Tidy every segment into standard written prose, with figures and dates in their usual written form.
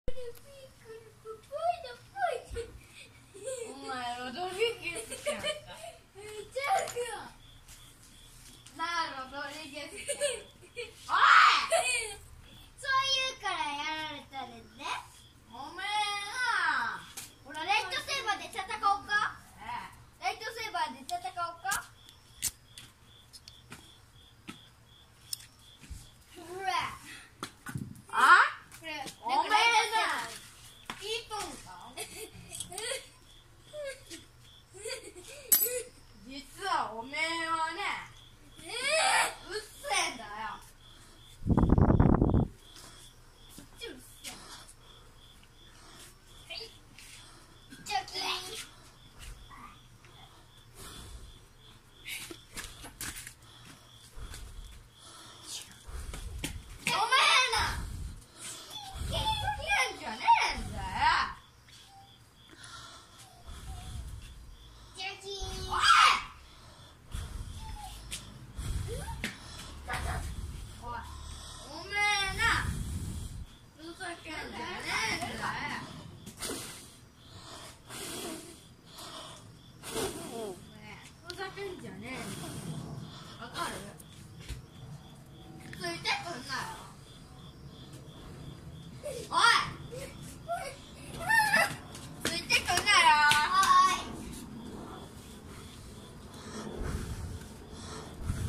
お前ロドリゲスちゃんか。なあロドリゲスちゃん。おい。そう言うからやられたねんね。おめえな。ほらレッドセーバーで戦おうか。レッドセーバーで戦おうか。ほら。あ？これおめえな。聞いとんか？実はおめえはね、うっせえんだよ。チョキン。おめえな。聞けんじゃねえんだよ。チョキン。おい。おい。おめえな。ふざけんじゃねえんだよ。ふざけんじゃねえんだよ。わかる？ついてくんなよ。おい。ついてくんなよ。は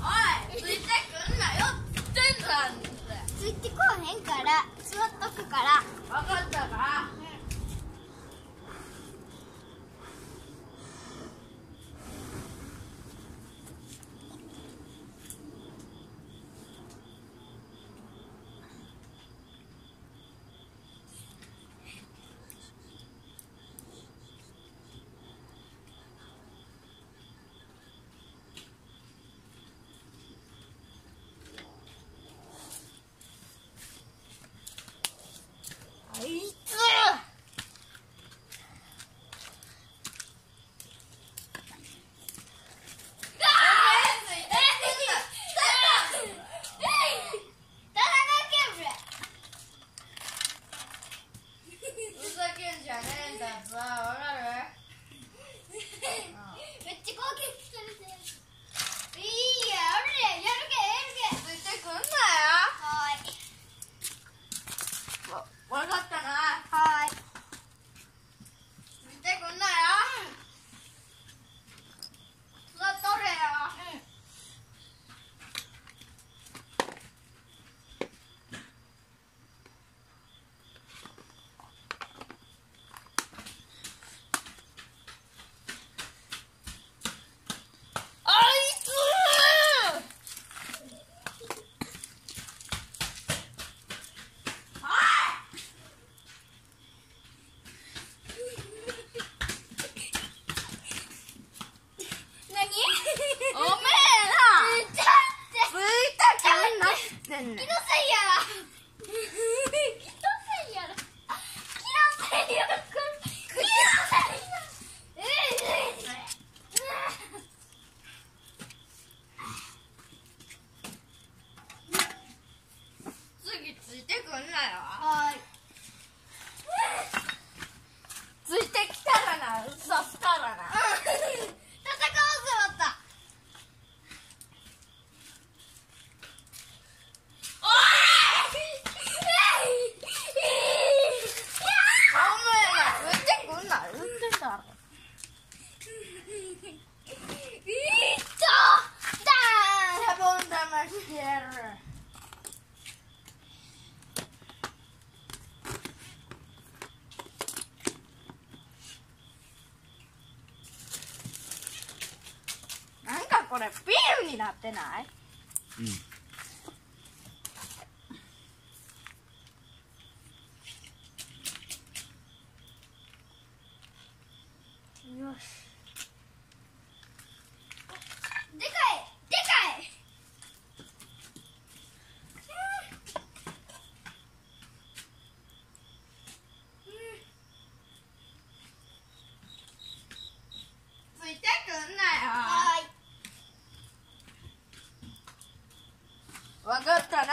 おい。ついてくんなよって言ってんだんだよ。ーい。ついてこへんから座っとくから。わかったか？あいつ。ふざけんじゃねえんだぞ。わかる？めっちゃ攻撃されてる。いいや、やるけ。ついてくんなよ。はーい。わかったな。はーい。ついてくんなよ。座っとれよ。あいつ。何？おめえな。ちょっついてくんなってんねん。気のせいや。気のせいやろ。気のせいやろ。気のせいや。次ついてくんなよ。はーい。ついてきたらな、嘘つからな。戦おうぜまた。お前な、ついてくんな。言ってんだろ。シャボン玉してやる。なんかこれビールになってない？よし。でかい。ついてくんなよ。はーい。わかったな。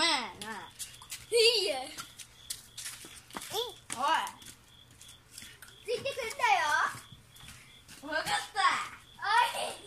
めえな。いいよ。おい、ついてくんだよ。わかった。おい。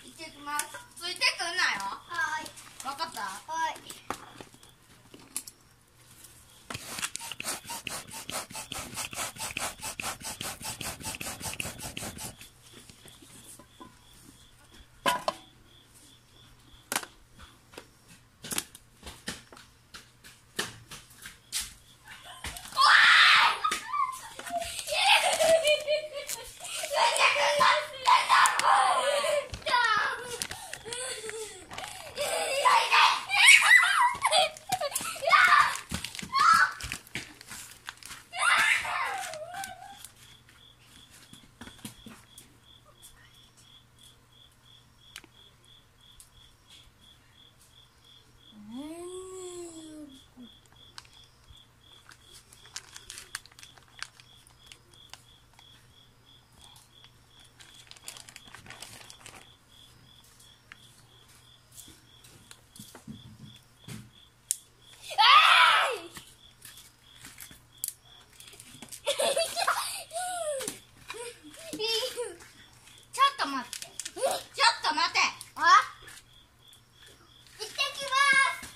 行ってきます。ついてくんなよ。はい。わかった。はい。ちょっと待って。ちょっと待て。あ、行ってきます。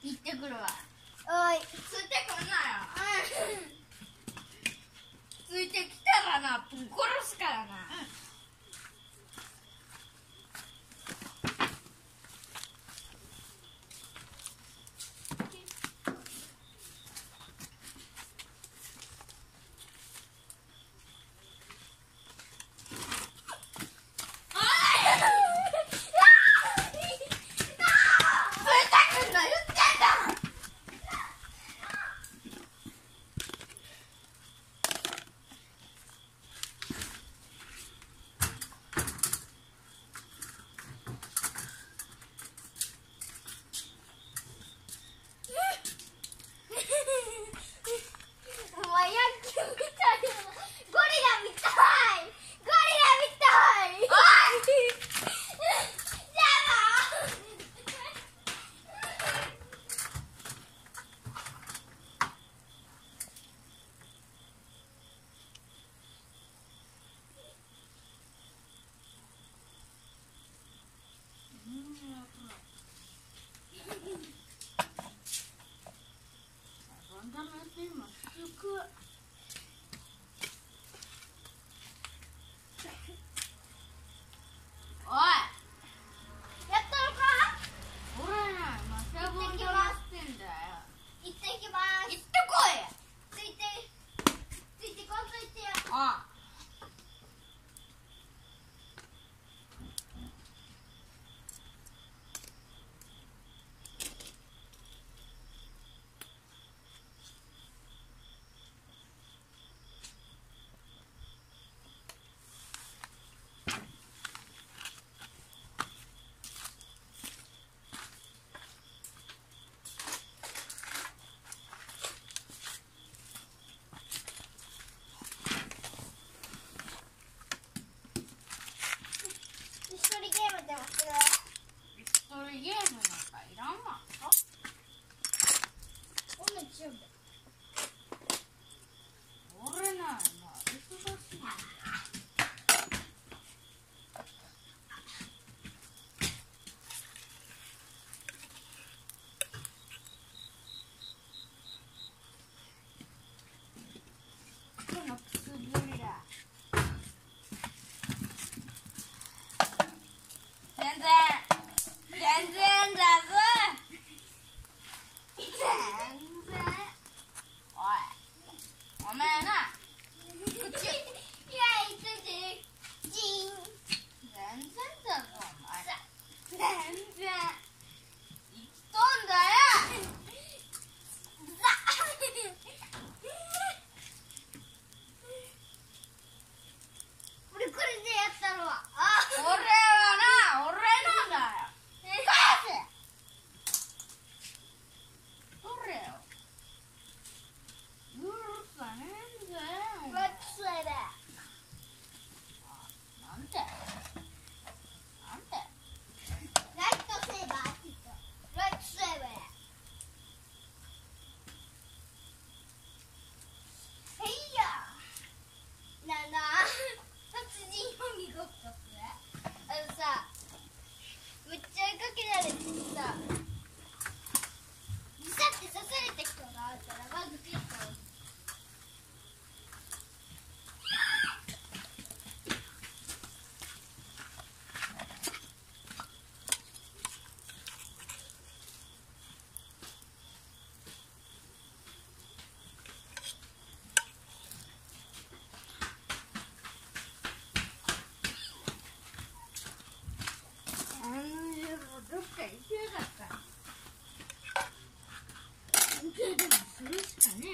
行ってくるわ。おい。ついてくんなよ。ついてきたらな、ぶっ殺すからな。お前野球みたいな。ゴリラみたい。ゴリラみたい。おい。じゃあ。おい、やっとるか。俺な、今シャボン玉してんだよ。行ってきます。行ってこい。ついてこんといてよ。ああ。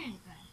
へんかい。